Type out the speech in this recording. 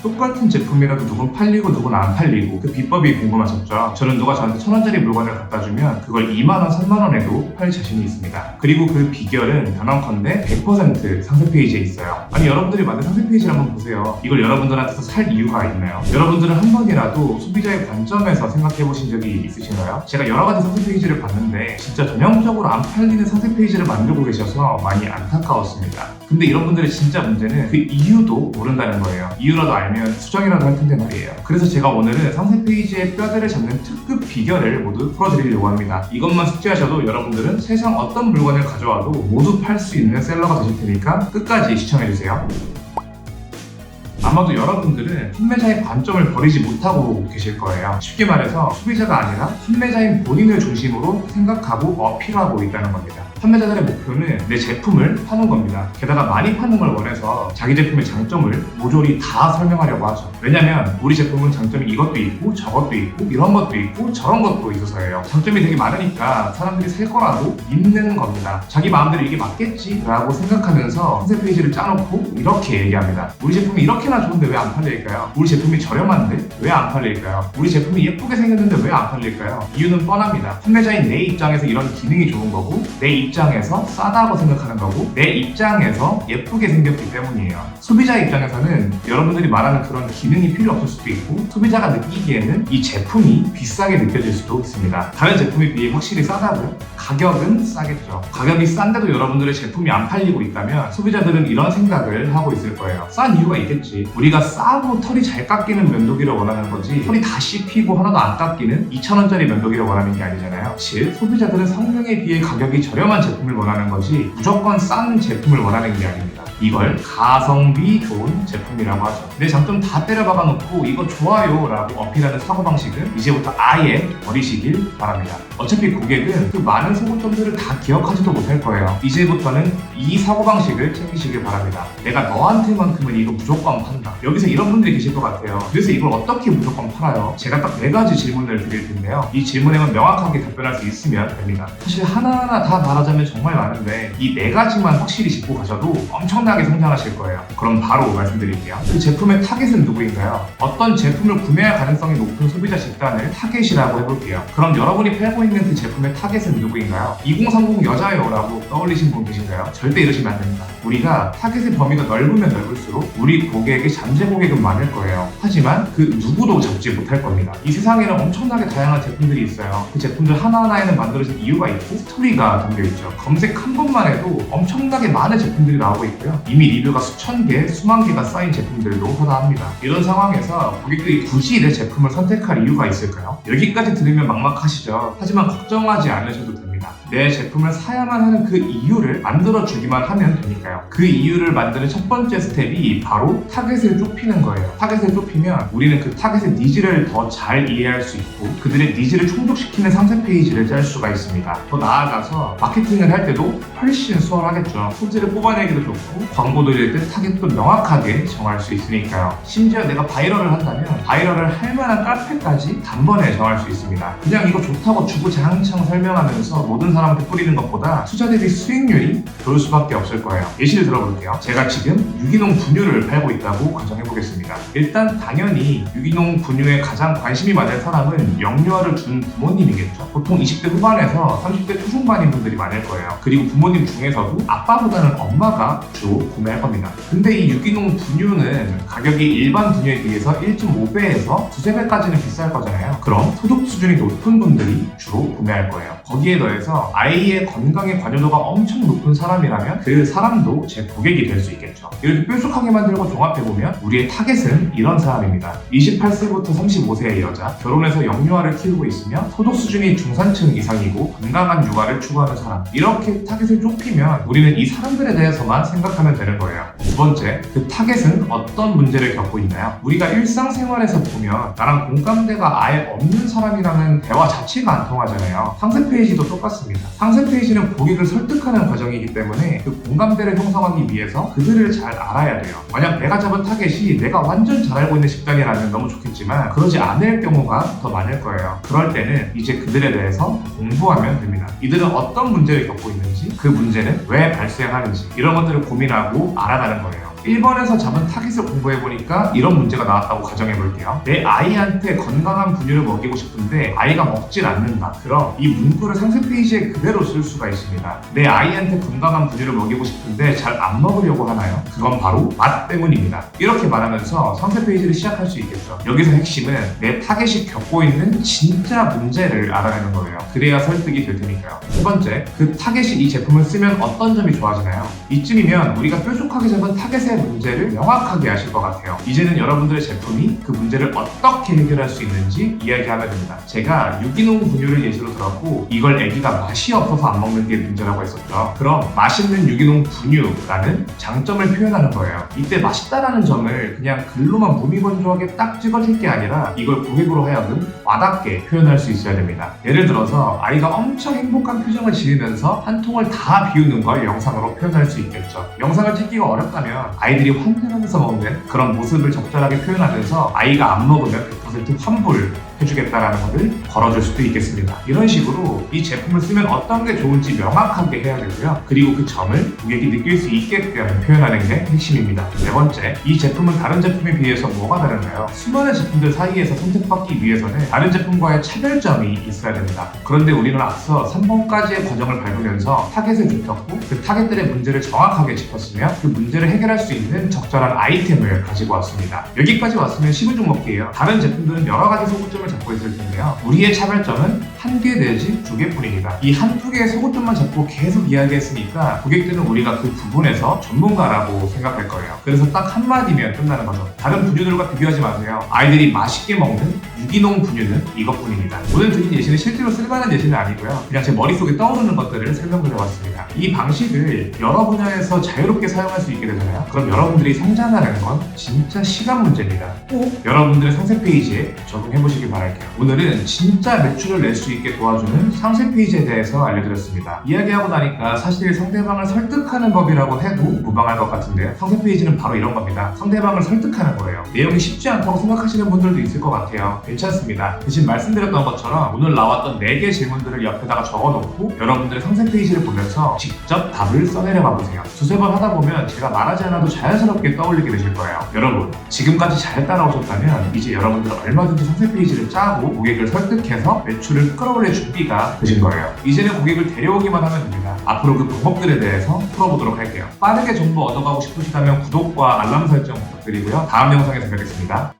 똑같은 제품이라도 누군 팔리고 누군 안 팔리고 그 비법이 궁금하셨죠? 저는 누가 저한테 1,000원짜리 물건을 갖다 주면 그걸 2만원, 3만원에도 팔 자신이 있습니다. 그리고 그 비결은 단언컨대 100% 상세 페이지에 있어요. 아니 여러분들이 만든 상세 페이지를 한번 보세요. 이걸 여러분들한테서 살 이유가 있나요? 여러분들은 한 번이라도 소비자의 관점에서 생각해 보신 적이 있으신가요? 제가 여러 가지 상세 페이지를 봤는데 진짜 전형적으로 안 팔리는 상세 페이지를 만들고 계셔서 많이 안타까웠습니다. 근데 이런 분들의 진짜 문제는 그 이유도 모른다는 거예요. 이유라도 알면 수정이라도 할 텐데 말이에요. 그래서 제가 오늘은 상세 페이지의 뼈대를 잡는 특급 비결을 모두 풀어드리려고 합니다. 이것만 숙지하셔도 여러분들은 세상 어떤 물건을 가져와도 모두 팔 수 있는 셀러가 되실 테니까 끝까지 시청해주세요. 아마도 여러분들은 판매자의 관점을 버리지 못하고 계실 거예요. 쉽게 말해서 소비자가 아니라 판매자인 본인을 중심으로 생각하고 어필하고 있다는 겁니다. 판매자들의 목표는 내 제품을 파는 겁니다. 게다가 많이 파는 걸 원해서 자기 제품의 장점을 모조리 다 설명하려고 하죠. 왜냐면 우리 제품은 장점이 이것도 있고 저것도 있고 이런 것도 있고 저런 것도 있어서예요. 장점이 되게 많으니까 사람들이 살 거라고 믿는 겁니다. 자기 마음대로 이게 맞겠지 라고 생각하면서 상세 페이지를 짜놓고 이렇게 얘기합니다. 우리 제품이 이렇게나 좋은데 왜 안 팔릴까요? 우리 제품이 저렴한데 왜 안 팔릴까요? 우리 제품이 예쁘게 생겼는데 왜 안 팔릴까요? 이유는 뻔합니다. 판매자인 내 입장에서 이런 기능이 좋은 거고 내 입장에서 싸다고 생각하는 거고 내 입장에서 예쁘게 생겼기 때문이에요. 소비자 입장에서는 여러분들이 말하는 그런 기능이 필요 없을 수도 있고 소비자가 느끼기에는 이 제품이 비싸게 느껴질 수도 있습니다. 다른 제품에 비해 확실히 싸다고요? 가격은 싸겠죠. 가격이 싼데도 여러분들의 제품이 안 팔리고 있다면 소비자들은 이런 생각을 하고 있을 거예요. 싼 이유가 있겠지. 우리가 싸고 털이 잘 깎이는 면도기를 원하는 거지 털이 다 씹히고 하나도 안 깎이는 2,000원짜리 면도기를 원하는 게 아니잖아요. 즉 소비자들은 성능에 비해 가격이 저렴한 제품을 원하는 거지 무조건 싼 제품을 원하는 게 아닙니다. 이걸 가성비 좋은 제품이라고 하죠. 내 장점 다 때려 박아놓고 이거 좋아요 라고 어필하는 사고방식은 이제부터 아예 버리시길 바랍니다. 어차피 고객은 그 많은 소고점들을 다 기억하지도 못할 거예요. 이제부터는 이 사고방식을 챙기시길 바랍니다. 내가 너한테만큼은 이거 무조건 판다. 여기서 이런 분들이 계실 것 같아요. 그래서 이걸 어떻게 무조건 팔아요? 제가 딱 4가지 질문을 드릴 텐데요. 이 질문에만 명확하게 답변할 수 있으면 됩니다. 사실 하나하나 다 말하자면 정말 많은데 이 4가지만 확실히 짚고 가셔도 엄청나게 성장하실 거예요. 그럼 바로 말씀드릴게요. 그 제품의 타겟은 누구인가요? 어떤 제품을 구매할 가능성이 높은 소비자 집단을 타겟이라고 해볼게요. 그럼 여러분이 팔고 있는 그 제품의 타겟은 누구인가요? 2030 여자요 라고 떠올리신 분 계신가요? 절대 이러시면 안 됩니다. 우리가 타겟의 범위가 넓으면 넓을수록 우리 고객의 잠재 고객은 많을 거예요. 하지만 그 누구도 잡지 못할 겁니다. 이 세상에는 엄청나게 다양한 제품들이 있어요. 그 제품들 하나하나에는 만들어진 이유가 있고 스토리가 담겨있죠. 검색 한 번만 해도 엄청나게 많은 제품들이 나오고 있고요. 이미 리뷰가 수천 개, 수만 개가 쌓인 제품들도 허다합니다. 이런 상황에서 고객들이 굳이 내 제품을 선택할 이유가 있을까요? 여기까지 들으면 막막하시죠? 하지만 걱정하지 않으셔도 됩니다. 내 제품을 사야만 하는 그 이유를 만들어주기만 하면 되니까요. 그 이유를 만드는 첫 번째 스텝이 바로 타겟을 좁히는 거예요. 타겟을 좁히면 우리는 그 타겟의 니즈를 더 잘 이해할 수 있고 그들의 니즈를 충족시키는 상세 페이지를 짤 수가 있습니다. 더 나아가서 마케팅을 할 때도 훨씬 수월하겠죠. 소재를 뽑아내기도 좋고 광고 돌릴 때 타겟도 명확하게 정할 수 있으니까요. 심지어 내가 바이럴을 한다면 바이럴을 할 만한 카페까지 단번에 정할 수 있습니다. 그냥 이거 좋다고 주구장창 설명하면서 모든 사람한테 뿌리는 것보다 투자 대비 수익률이 좋을 수밖에 없을 거예요. 예시를 들어볼게요. 제가 지금 유기농 분유를 팔고 있다고 가정해보겠습니다. 일단 당연히 유기농 분유에 가장 관심이 많은 사람은 영유아를 둔 부모님이겠죠. 보통 20대 후반에서 30대 초중반인 분들이 많을 거예요. 그리고 부모님 중에서도 아빠보다는 엄마가 주로 구매할 겁니다. 근데 이 유기농 분유는 가격이 일반 분유에 비해서 1.5배에서 2~3배까지는 비쌀 거잖아요. 그럼 소득 수준이 높은 분들이 주로 구매할 거예요. 거기에 더해서 아이의 건강에 관여도가 엄청 높은 사람이라면 그 사람도 제 고객이 될 수 있겠죠. 이렇게 뾰족하게 만들고 종합해보면 우리의 타겟은 이런 사람입니다. 28세부터 35세의 여자, 결혼해서 영유아를 키우고 있으며 소득 수준이 중산층 이상이고 건강한 육아를 추구하는 사람. 이렇게 타겟을 좁히면 우리는 이 사람들에 대해서만 생각하면 되는 거예요. 두 번째, 그 타겟은 어떤 문제를 겪고 있나요? 우리가 일상생활에서 보면 나랑 공감대가 아예 없는 사람이랑은 대화 자체가 안 통하잖아요. 상세 페이지도 똑같습니다. 상세 페이지는 고객을 설득하는 과정이기 때문에 그 공감대를 형성하기 위해서 그들을 잘 알아야 돼요. 만약 내가 잡은 타겟이 내가 완전 잘 알고 있는 집단이라면 너무 좋겠지만 그러지 않을 경우가 더 많을 거예요. 그럴 때는 이제 그들에 대해서 공부하면 됩니다. 이들은 어떤 문제를 겪고 있는지, 그 문제는 왜 발생하는지 이런 것들을 고민하고 알아가는 거예요. 1번에서 잡은 타깃을 공부해보니까 이런 문제가 나왔다고 가정해볼게요. 내 아이한테 건강한 분유를 먹이고 싶은데 아이가 먹질 않는다. 그럼 이 문구를 상세 페이지에 그대로 쓸 수가 있습니다. 내 아이한테 건강한 분유를 먹이고 싶은데 잘 안 먹으려고 하나요? 그건 바로 맛 때문입니다. 이렇게 말하면서 상세 페이지를 시작할 수 있겠죠. 여기서 핵심은 내 타겟이 겪고 있는 진짜 문제를 알아내는 거예요. 그래야 설득이 될 테니까요. 두 번째, 그 타겟이 이 제품을 쓰면 어떤 점이 좋아지나요? 이쯤이면 우리가 뾰족하게 잡은 타겟의 문제를 명확하게 아실 것 같아요. 이제는 여러분들의 제품이 그 문제를 어떻게 해결할 수 있는지 이야기하면 됩니다. 제가 유기농 분유를 예시로 들었고 이걸 애기가 맛이 없어서 안 먹는 게 문제라고 했었죠. 그럼 맛있는 유기농 분유라는 장점을 표현하는 거예요. 이때 맛있다라는 점을 그냥 글로만 무미건조하게 딱 찍어줄 게 아니라 이걸 고객으로 하여금 와닿게 표현할 수 있어야 됩니다. 예를 들어서 아이가 엄청 행복한 표정을 지으면서 한 통을 다 비우는 걸 영상으로 표현할 수 있겠죠. 영상을 찍기가 어렵다면 아이들이 환생하면서 먹는 그런 모습을 적절하게 표현하면서 아이가 안 먹으면 100% 환불 해주겠다라는 것을 걸어줄 수도 있겠습니다. 이런 식으로 이 제품을 쓰면 어떤 게 좋은지 명확하게 해야 되고요. 그리고 그 점을 고객이 느낄 수 있게끔 표현하는 게 핵심입니다. 네 번째, 이 제품은 다른 제품에 비해서 뭐가 다른가요? 수많은 제품들 사이에서 선택받기 위해서는 다른 제품과의 차별점이 있어야 됩니다. 그런데 우리는 앞서 3번까지의 과정을 밟으면서 타겟을 좁혔고 그 타겟들의 문제를 정확하게 짚었으며 그 문제를 해결할 수 있는 적절한 아이템을 가지고 왔습니다. 여기까지 왔으면 시무중 먹기예요. 다른 제품들은 여러 가지 소구점을 잡고 있을 텐데요. 우리의 차별점은 한 개 내지 두 개뿐입니다. 이 한두 개의 소구점만 잡고 계속 이야기했으니까 고객들은 우리가 그 부분에서 전문가라고 생각할 거예요. 그래서 딱 한마디면 끝나는 거죠. 다른 분유들과 비교하지 마세요. 아이들이 맛있게 먹는 유기농 분유는 이것뿐입니다. 오늘 드린 예시는 실제로 쓸만한 예시는 아니고요. 그냥 제 머릿속에 떠오르는 것들을 설명드려봤습니다. 이 방식을 여러 분야에서 자유롭게 사용할 수 있게 되잖아요. 그럼 여러분들이 성장하는 건 진짜 시간 문제입니다. 꼭 여러분들의 상세 페이지에 적용해보시길 바랄게요. 오늘은 진짜 매출을 낼 수 있게 도와주는 상세 페이지에 대해서 알려드렸습니다. 이야기하고 나니까 사실 상대방을 설득하는 법이라고 해도 무방할 것 같은데요. 상세 페이지는 바로 이런 겁니다. 상대방을 설득하는 거예요. 내용이 쉽지 않다고 생각하시는 분들도 있을 것 같아요. 괜찮습니다. 대신 말씀드렸던 것처럼 오늘 나왔던 4개 질문들을 옆에다가 적어놓고 여러분들의 상세 페이지를 보면서 직접 답을 써내려가 보세요. 두세 번 하다 보면 제가 말하지 않아도 자연스럽게 떠올리게 되실 거예요. 여러분, 지금까지 잘 따라오셨다면 이제 여러분들 얼마든지 상세 페이지를 짜고 고객을 설득해서 매출을 끌어올릴 준비가 되신 거예요. 이제는 고객을 데려오기만 하면 됩니다. 앞으로 그 방법들에 대해서 풀어보도록 할게요. 빠르게 정보 얻어가고 싶으시다면 구독과 알람 설정 부탁드리고요. 다음 영상에서 뵙겠습니다.